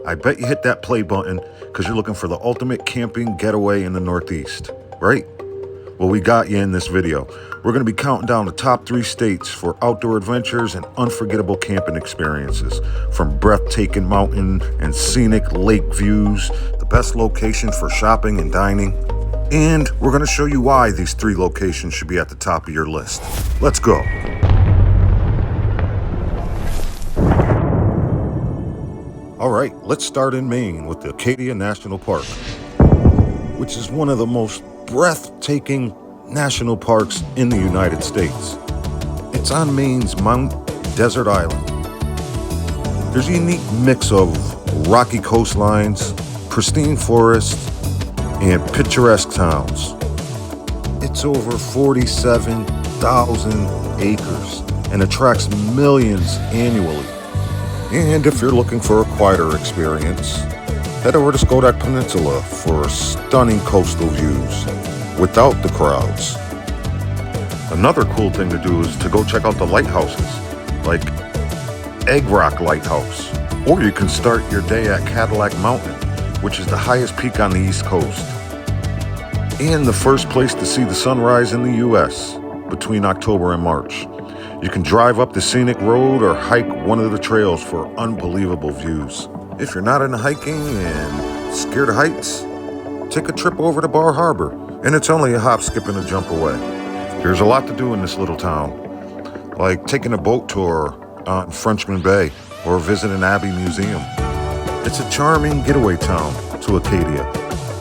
I bet you hit that play button because you're looking for the ultimate camping getaway in the Northeast, right? Well, we got you in this video. We're going to be counting down the top 3 states for outdoor adventures and unforgettable camping experiences. From breathtaking mountain and scenic lake views, the best locations for shopping and dining. And we're going to show you why these 3 locations should be at the top of your list. Let's go. All right, let's start in Maine with the Acadia National Park, which is one of the most breathtaking national parks in the United States. It's on Maine's Mount Desert Island. There's a unique mix of rocky coastlines, pristine forests, and picturesque towns. It's over 47,000 acres and attracts millions annually. And if you're looking for a quieter experience, head over to Schodack Peninsula for stunning coastal views without the crowds. Another cool thing to do is to go check out the lighthouses, like Egg Rock Lighthouse. Or you can start your day at Cadillac Mountain, which is the highest peak on the East Coast, and the first place to see the sunrise in the U.S. between October and March. You can drive up the scenic road or hike one of the trails for unbelievable views. If you're not into hiking and scared of heights, take a trip over to Bar Harbor, and it's only a hop, skip, and a jump away. There's a lot to do in this little town, like taking a boat tour on Frenchman Bay or visiting Abbey Museum. It's a charming getaway town to Acadia.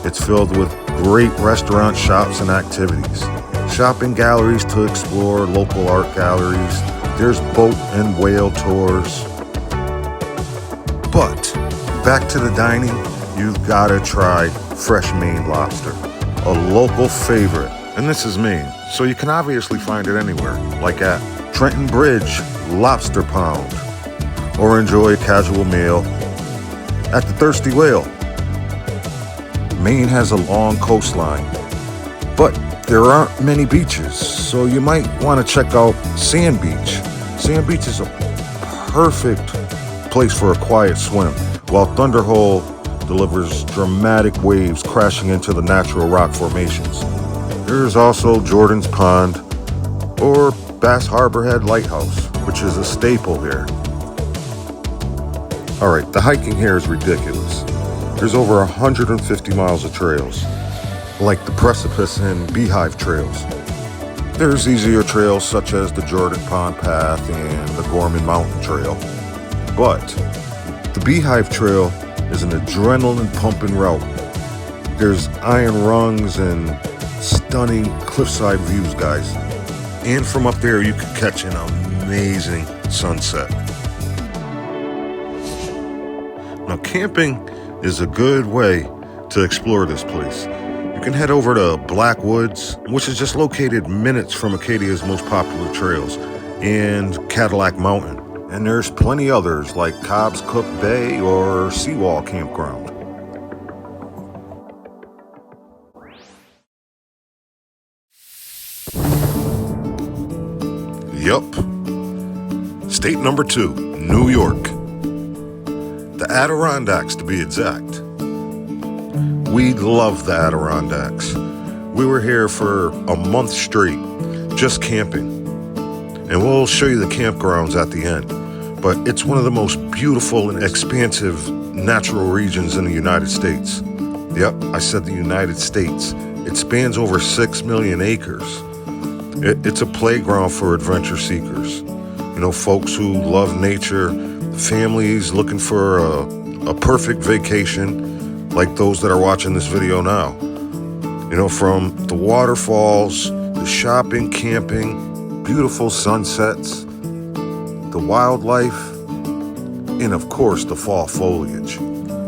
It's filled with great restaurants, shops, and activities. Shopping galleries to explore, local art galleries. There's boat and whale tours. But back to the dining, you've got to try fresh Maine lobster, a local favorite. And this is Maine, so you can obviously find it anywhere, like at Trenton Bridge Lobster Pound, or enjoy a casual meal at the Thirsty Whale. Maine has a long coastline, but there aren't many beaches, so you might want to check out Sand Beach. Sand Beach is a perfect place for a quiet swim, while Thunder Hole delivers dramatic waves crashing into the natural rock formations. There's also Jordan's Pond or Bass Harbor Head Lighthouse, which is a staple here. All right, the hiking here is ridiculous. There's over 150 miles of trails, like the Precipice and Beehive trails. There's easier trails such as the Jordan Pond Path and the Gorman Mountain Trail. But the Beehive Trail is an adrenaline-pumping route. There's iron rungs and stunning cliffside views, guys. And from up there, you can catch an amazing sunset. Now, camping is a good way to explore this place. You can head over to Blackwoods, which is just located minutes from Acadia's most popular trails, and Cadillac Mountain. And there's plenty others like Cobb's Cook Bay or Seawall Campground. Yup. State number 2, New York. The Adirondacks, to be exact. We love the Adirondacks. We were here for a month straight, just camping. And we'll show you the campgrounds at the end. But it's one of the most beautiful and expansive natural regions in the United States. Yep, I said the United States. It spans over 6 million acres. It's a playground for adventure seekers. You know, folks who love nature, families looking for a perfect vacation, like those that are watching this video now. You know, from the waterfalls, the shopping, camping, beautiful sunsets, the wildlife, and of course the fall foliage.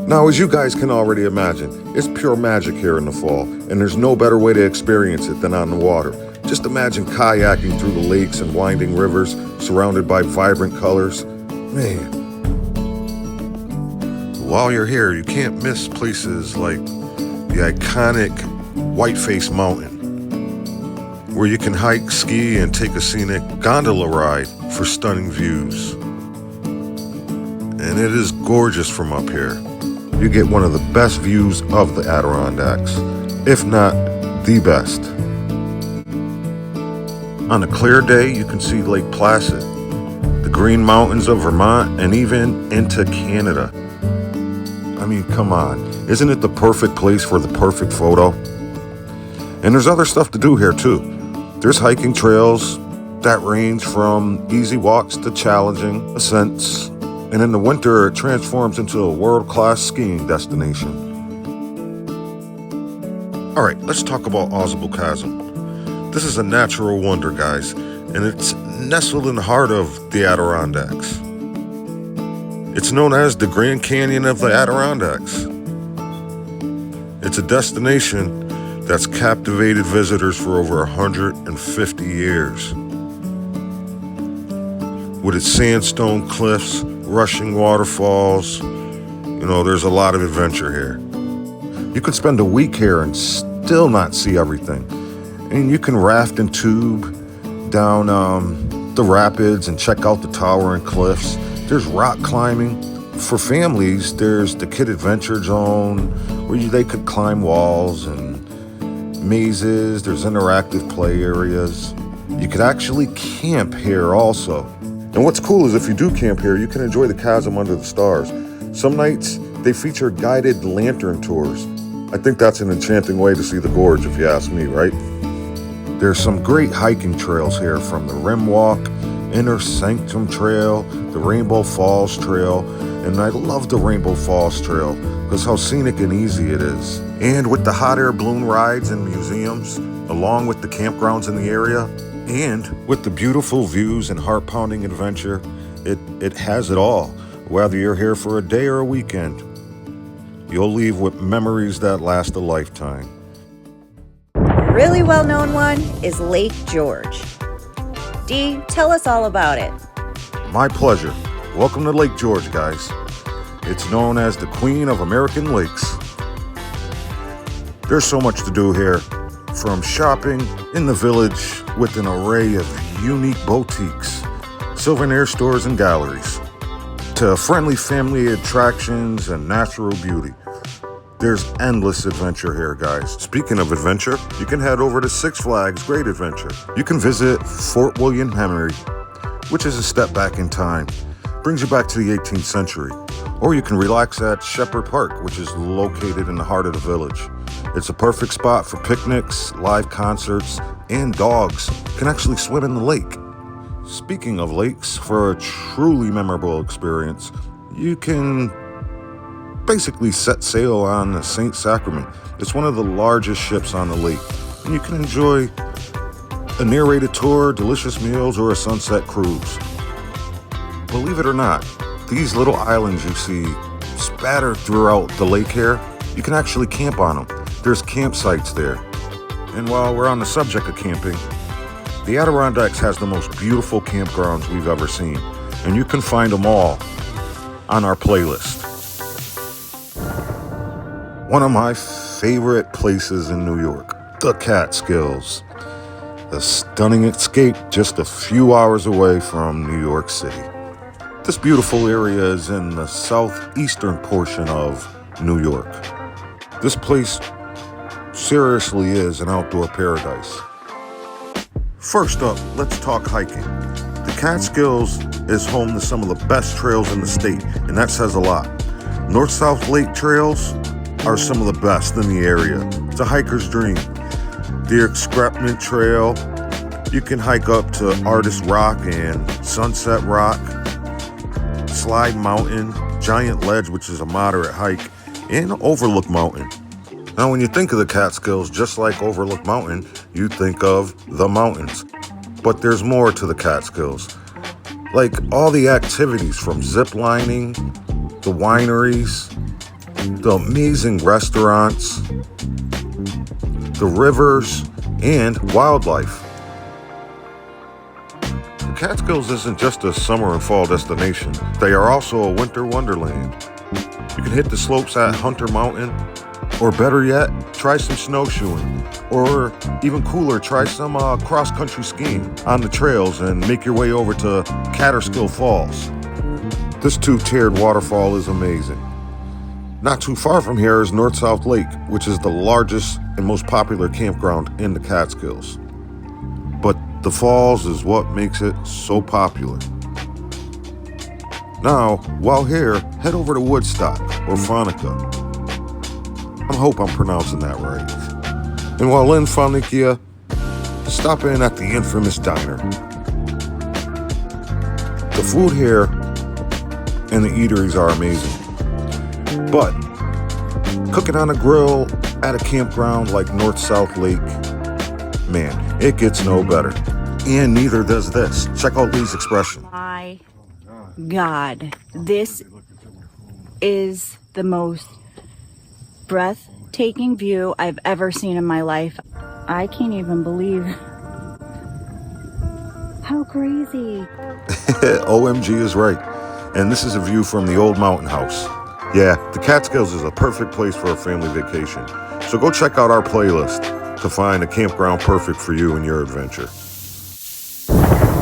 Now, as you guys can already imagine, it's pure magic here in the fall, and there's no better way to experience it than on the water. Just imagine kayaking through the lakes and winding rivers surrounded by vibrant colors. Man. While you're here, you can't miss places like the iconic Whiteface Mountain, where you can hike, ski, and take a scenic gondola ride for stunning views. And it is gorgeous from up here. you get one of the best views of the Adirondacks, if not the best. On a clear day, you can see Lake Placid, the Green Mountains of Vermont, and even into Canada. I mean, come on, isn't it the perfect place for the perfect photo? And there's other stuff to do here too. There's hiking trails that range from easy walks to challenging ascents, and in the winter it transforms into a world-class skiing destination. All right, let's talk about Ausable Chasm. This is a natural wonder, guys, and it's nestled in the heart of the Adirondacks. It's known as the Grand Canyon of the Adirondacks. It's a destination that's captivated visitors for over 150 years. With its sandstone cliffs, rushing waterfalls, there's a lot of adventure here. You can spend a week here and still not see everything. And you can raft and tube down the rapids and check out the towering cliffs. There's rock climbing. For families, there's the Kid Adventure Zone where they could climb walls and mazes. There's interactive play areas. You could actually camp here also. And what's cool is if you do camp here, you can enjoy the chasm under the stars. Some nights, they feature guided lantern tours. I think that's an enchanting way to see the gorge, if you ask me, right? There's some great hiking trails here, from the Rim Walk, Inner Sanctum Trail, the Rainbow Falls Trail, and I love the Rainbow Falls Trail because how scenic and easy it is. And with the hot air balloon rides and museums, along with the campgrounds in the area, and with the beautiful views and heart-pounding adventure, it has it all. Whether you're here for a day or a weekend, you'll leave with memories that last a lifetime. A really well-known one is Lake George. Dee, tell us all about it. My pleasure. Welcome to Lake George, guys. It's known as the Queen of American Lakes. There's so much to do here, from shopping in the village with an array of unique boutiques, souvenir stores and galleries, to friendly family attractions and natural beauty. There's endless adventure here, guys. Speaking of adventure, you can head over to Six Flags Great Adventure. You can visit Fort William Henry, which is a step back in time. Brings you back to the 18th century. Or you can relax at Shepherd Park, which is located in the heart of the village. It's a perfect spot for picnics, live concerts, and dogs can actually swim in the lake. Speaking of lakes, for a truly memorable experience, you can basically set sail on the St. Sacrament. It's one of the largest ships on the lake, and you can enjoy a narrated tour, delicious meals, or a sunset cruise. Believe it or not, these little islands you see spattered throughout the lake here, you can actually camp on them. There's campsites there. And while we're on the subject of camping, the Adirondacks has the most beautiful campgrounds we've ever seen, and you can find them all on our playlist. One of my favorite places in New York, the Catskills. A stunning escape just a few hours away from New York City. This beautiful area is in the southeastern portion of New York. This place seriously is an outdoor paradise. First up, let's talk hiking. The Catskills is home to some of the best trails in the state, and that says a lot. North-South Lake trails are some of the best in the area. It's a hiker's dream. The Escarpment Trail, you can hike up to Artist Rock and Sunset Rock, Slide Mountain, Giant Ledge, which is a moderate hike, and Overlook Mountain. Now, when you think of the Catskills, just like Overlook Mountain, you think of the mountains. But there's more to the Catskills. Like all the activities from zip lining, the wineries, the amazing restaurants, the rivers, and wildlife. The Catskills isn't just a summer and fall destination. They are also a winter wonderland. You can hit the slopes at Hunter Mountain, or better yet, try some snowshoeing, or even cooler, try some cross-country skiing on the trails and make your way over to Catskill Falls. This two-tiered waterfall is amazing. Not too far from here is North-South Lake, which is the largest and most popular campground in the Catskills. But the falls is what makes it so popular. Now, while here, head over to Woodstock or Fonica. I hope I'm pronouncing that right. And while in Fonica, stop in at the infamous diner. The food here and the eateries are amazing. But cooking on a grill at a campground like North-South Lake, man, it gets no better. And neither does this. Check out Lee's expression. My God, this is the most breathtaking view I've ever seen in my life. I can't even believe how crazy. OMG is right. And this is a view from the old mountain house. Yeah, the Catskills is a perfect place for a family vacation. So go check out our playlist to find a campground perfect for you and your adventure.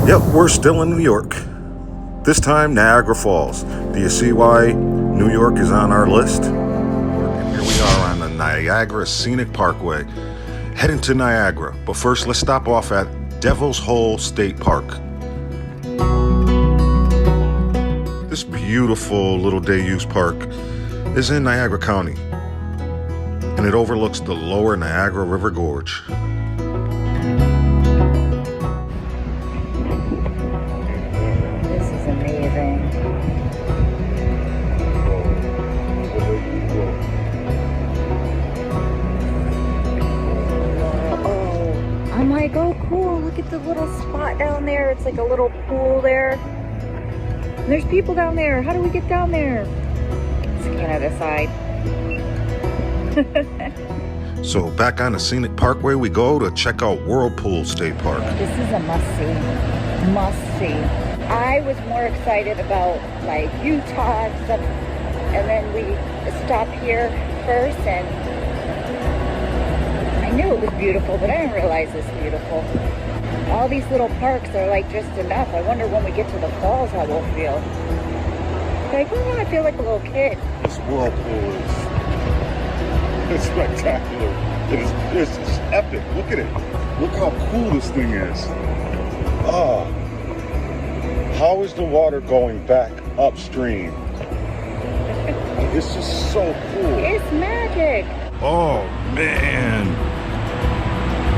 Yep, we're still in New York. This time, Niagara Falls. Do you see why New York is on our list? And here we are on the Niagara Scenic Parkway, heading to Niagara. But first, let's stop off at Devil's Hole State Park. This beautiful little day-use park is in Niagara County, and it overlooks the lower Niagara River Gorge. This is amazing. Oh, I'm like, oh cool, look at the little spot down there. It's like a little pool there. And there's people down there. How do we get down there? It's Canada side. So back on the Scenic Parkway we go to check out Whirlpool State Park. This is a must-see. Must-see. I was more excited about like Utah and stuff, and then we stopped here first, and I knew it was beautiful, but I didn't realize it was beautiful. All these little parks are like just enough. I wonder when we get to the falls how we'll feel. Like, oh, I feel like a little kid. This whirlpool is spectacular. It's just epic. Look at it. Look how cool this thing is. Ah, how is the water going back upstream? It's just so cool. It's magic. Oh man,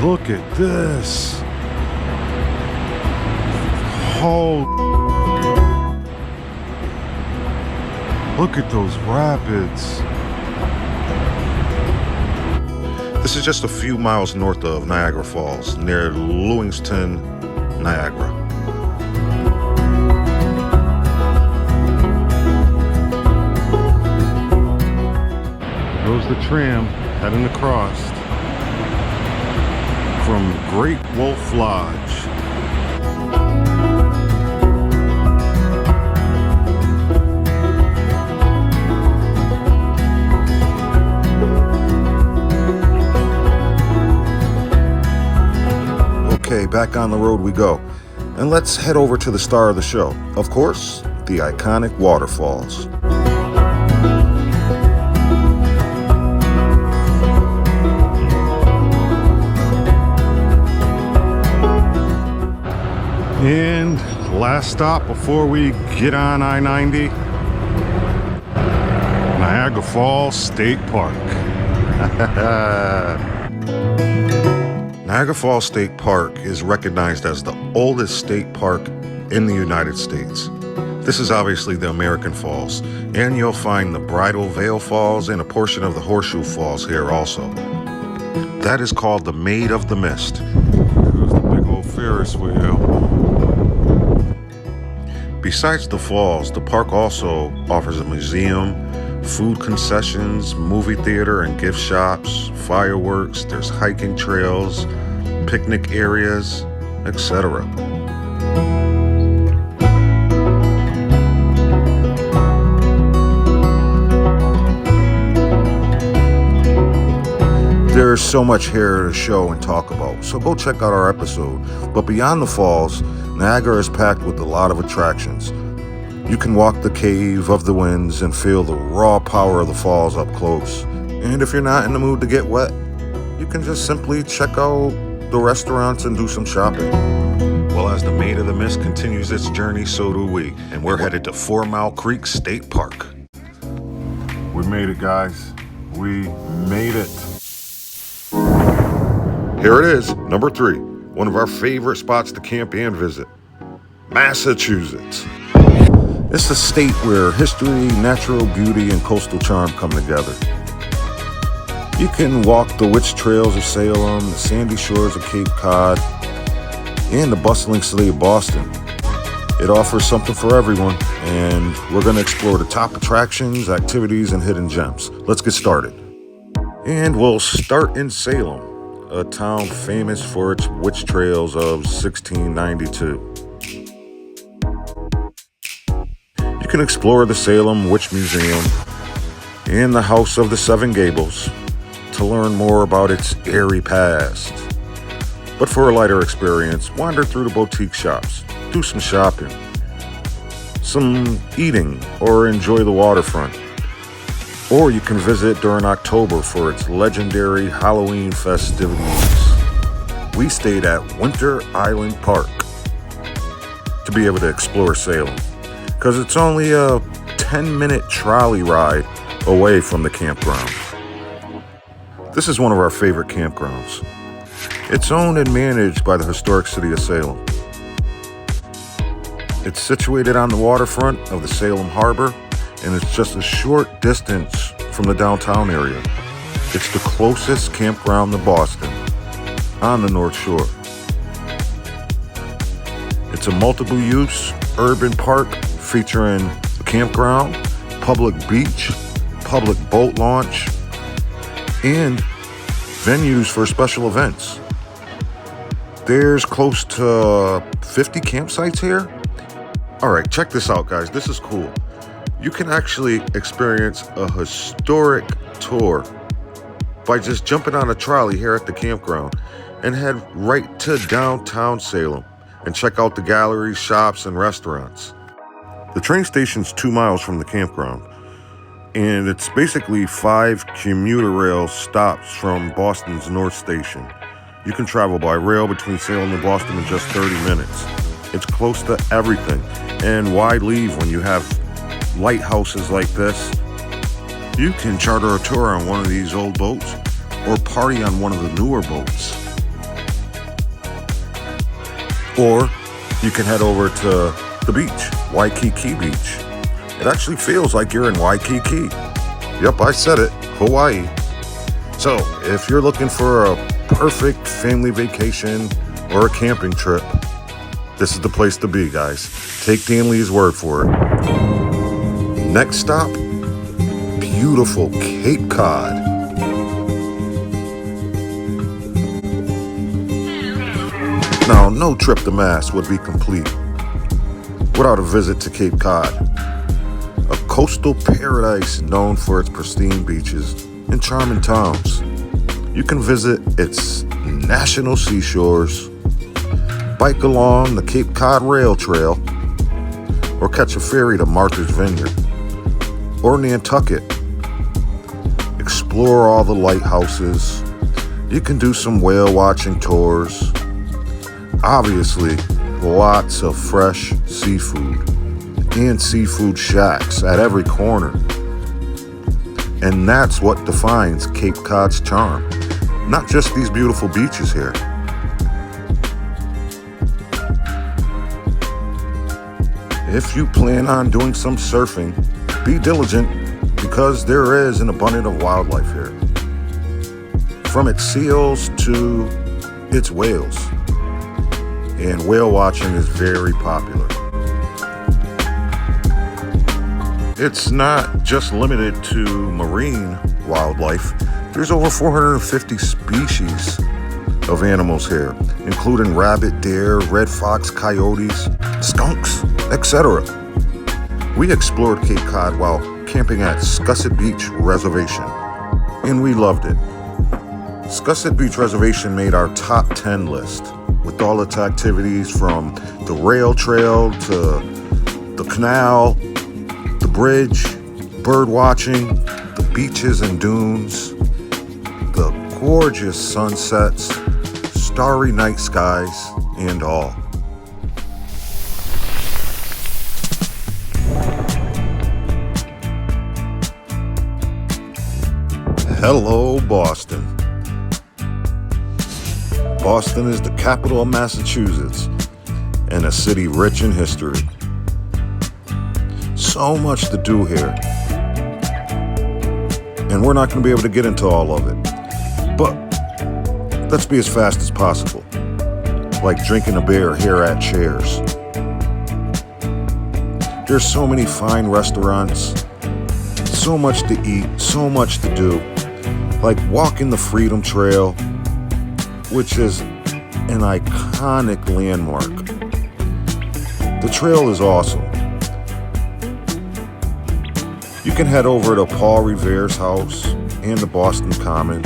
look at this. Oh, look at those rapids. This is just a few miles north of Niagara Falls, near Lewiston, Niagara. There goes the tram heading across from Great Wolf Lodge. Okay, back on the road we go. And let's head over to the star of the show. Of course, the iconic waterfalls. And last stop before we get on I-90, Niagara Falls State Park. Niagara Falls State Park is recognized as the oldest state park in the United States. This is obviously the American Falls, and you'll find the Bridal Veil Falls and a portion of the Horseshoe Falls here also. That is called the Maid of the Mist. There's the big old Ferris wheel. Besides the falls, the park also offers a museum, food concessions, movie theater and gift shops, fireworks, there's hiking trails, picnic areas, etc. There's so much here to show and talk about, so go check out our episode. But beyond the falls, Niagara is packed with a lot of attractions. You can walk the Cave of the Winds and feel the raw power of the falls up close. And if you're not in the mood to get wet, you can just simply check out the restaurants and do some shopping. Well, as the Maid of the Mist continues its journey, so do we. And we're headed to 4 Mile Creek State Park. We made it, guys. We made it. Here it is, number 3. One of our favorite spots to camp and visit. Massachusetts. It's a state where history, natural beauty, and coastal charm come together. You can walk the witch trails of Salem, the sandy shores of Cape Cod, and the bustling city of Boston. It offers something for everyone, and we're going to explore the top attractions, activities, and hidden gems. Let's get started. And we'll start in Salem, a town famous for its witch trails of 1692. You can explore the Salem Witch Museum and the House of the Seven Gables to learn more about its airy past. But for a lighter experience, wander through the boutique shops, do some shopping, some eating, or enjoy the waterfront. Or you can visit during October for its legendary Halloween festivities. We stayed at Winter Island Park to be able to explore Salem, because it's only a 10-minute trolley ride away from the campground. This is one of our favorite campgrounds. It's owned and managed by the historic city of Salem. It's situated on the waterfront of the Salem Harbor, and it's just a short distance from the downtown area. It's the closest campground to Boston on the North Shore. It's a multiple-use urban park featuring a campground, public beach, public boat launch, and venues for special events. There's close to 50 campsites here. All right, check this out, guys. This is cool. You can actually experience a historic tour by just jumping on a trolley here at the campground and head right to downtown Salem and check out the galleries, shops, and restaurants. The train station's 2 miles from the campground, and it's basically 5 commuter rail stops from Boston's North Station. You can travel by rail between Salem and Boston in just 30 minutes. It's close to everything, and why leave when you have lighthouses like this? You can charter a tour on one of these old boats or party on one of the newer boats. Or you can head over to the beach, Waikiki Beach. It actually feels like you're in Waikiki. Yep, I said it, Hawaii. So if you're looking for a perfect family vacation or a camping trip, this is the place to be, guys. Take Deeandleerv's word for it. Next stop, beautiful Cape Cod. Now, no trip to Mass would be complete without a visit to Cape Cod, a coastal paradise known for its pristine beaches and charming towns. You can visit its national seashores, bike along the Cape Cod Rail Trail, or catch a ferry to Martha's Vineyard or Nantucket. Explore all the lighthouses. You can do some whale watching tours. Obviously, lots of fresh seafood and seafood shacks at every corner. And that's what defines Cape Cod's charm. Not just these beautiful beaches here. If you plan on doing some surfing, be diligent because there is an abundance of wildlife here. From its seals to its whales. And whale watching is very popular. It's not just limited to marine wildlife. There's over 450 species of animals here, including rabbit, deer, red fox, coyotes, skunks, etc. We explored Cape Cod while camping at Scusset Beach Reservation, and we loved it. Scusset Beach Reservation made our top 10 list, with all its activities from the rail trail to the canal bridge, bird watching, the beaches and dunes, the gorgeous sunsets, starry night skies, and all. Hello, Boston. Boston is the capital of Massachusetts and a city rich in history. So much to do here. And we're not going to be able to get into all of it. But let's be as fast as possible. Like drinking a beer here at Cheers. There's so many fine restaurants, so much to eat, so much to do. Like walking the Freedom Trail, which is an iconic landmark. The trail is awesome. You can head over to Paul Revere's house and the Boston Common.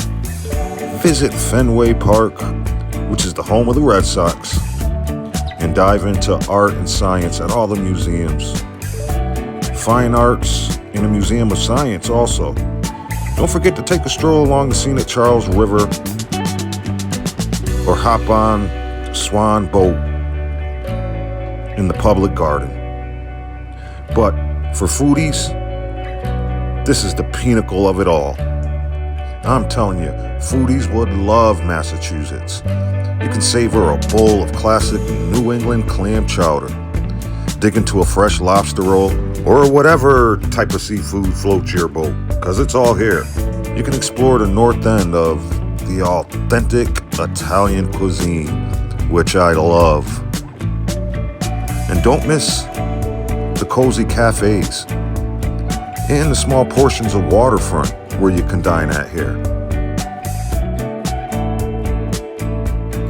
Visit Fenway Park, which is the home of the Red Sox, and dive into art and science at all the museums. Fine arts and a museum of science also. Don't forget to take a stroll along the scenic Charles River or hop on the Swan boat in the public garden. But for foodies, this is the pinnacle of it all. I'm telling you, foodies would love Massachusetts. You can savor a bowl of classic New England clam chowder, dig into a fresh lobster roll, or whatever type of seafood floats your boat, because it's all here. You can explore the north end of the authentic Italian cuisine, which I love. And don't miss the cozy cafes and the small portions of waterfront where you can dine at here.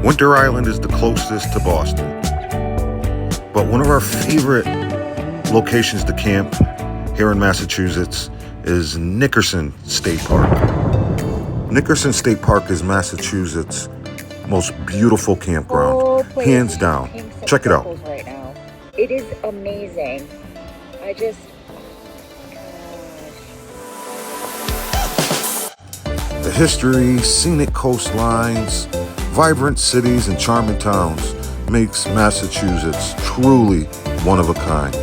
Winter Island is the closest to Boston, but one of our favorite locations to camp here in Massachusetts is Nickerson State Park. Nickerson State Park is Massachusetts' most beautiful campground, hands down. Check it out. Right now. It is amazing. The history, scenic coastlines, vibrant cities, and charming towns makes Massachusetts truly one of a kind.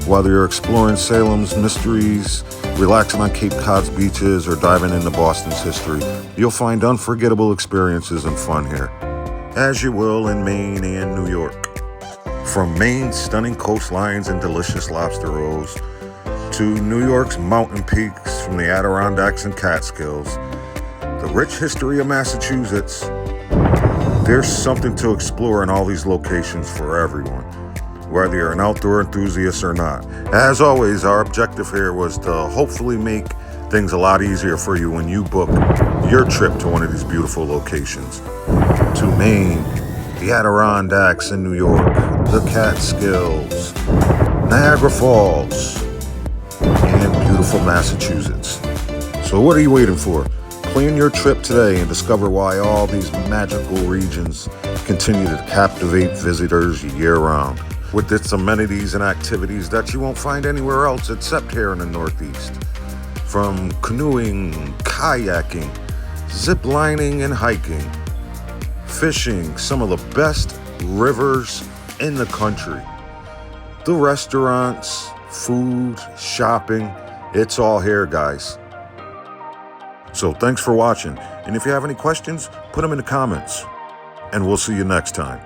Whether you're exploring Salem's mysteries, relaxing on Cape Cod's beaches, or diving into Boston's history, you'll find unforgettable experiences and fun here, as you will in Maine and New York. From Maine's stunning coastlines and delicious lobster rolls, to New York's mountain peaks from the Adirondacks and Catskills, the rich history of Massachusetts, there's something to explore in all these locations for everyone, whether you're an outdoor enthusiast or not. As always, our objective here was to hopefully make things a lot easier for you when you book your trip to one of these beautiful locations. To Maine, the Adirondacks in New York, the Catskills, Niagara Falls, and beautiful Massachusetts. So what are you waiting for? Plan your trip today and discover why all these magical regions continue to captivate visitors year-round, with its amenities and activities that you won't find anywhere else except here in the Northeast. From canoeing, kayaking, zip lining and hiking, fishing, some of the best rivers in the country, the restaurants, food, shopping, it's all here, guys. So thanks for watching, and if you have any questions, put them in the comments, and we'll see you next time.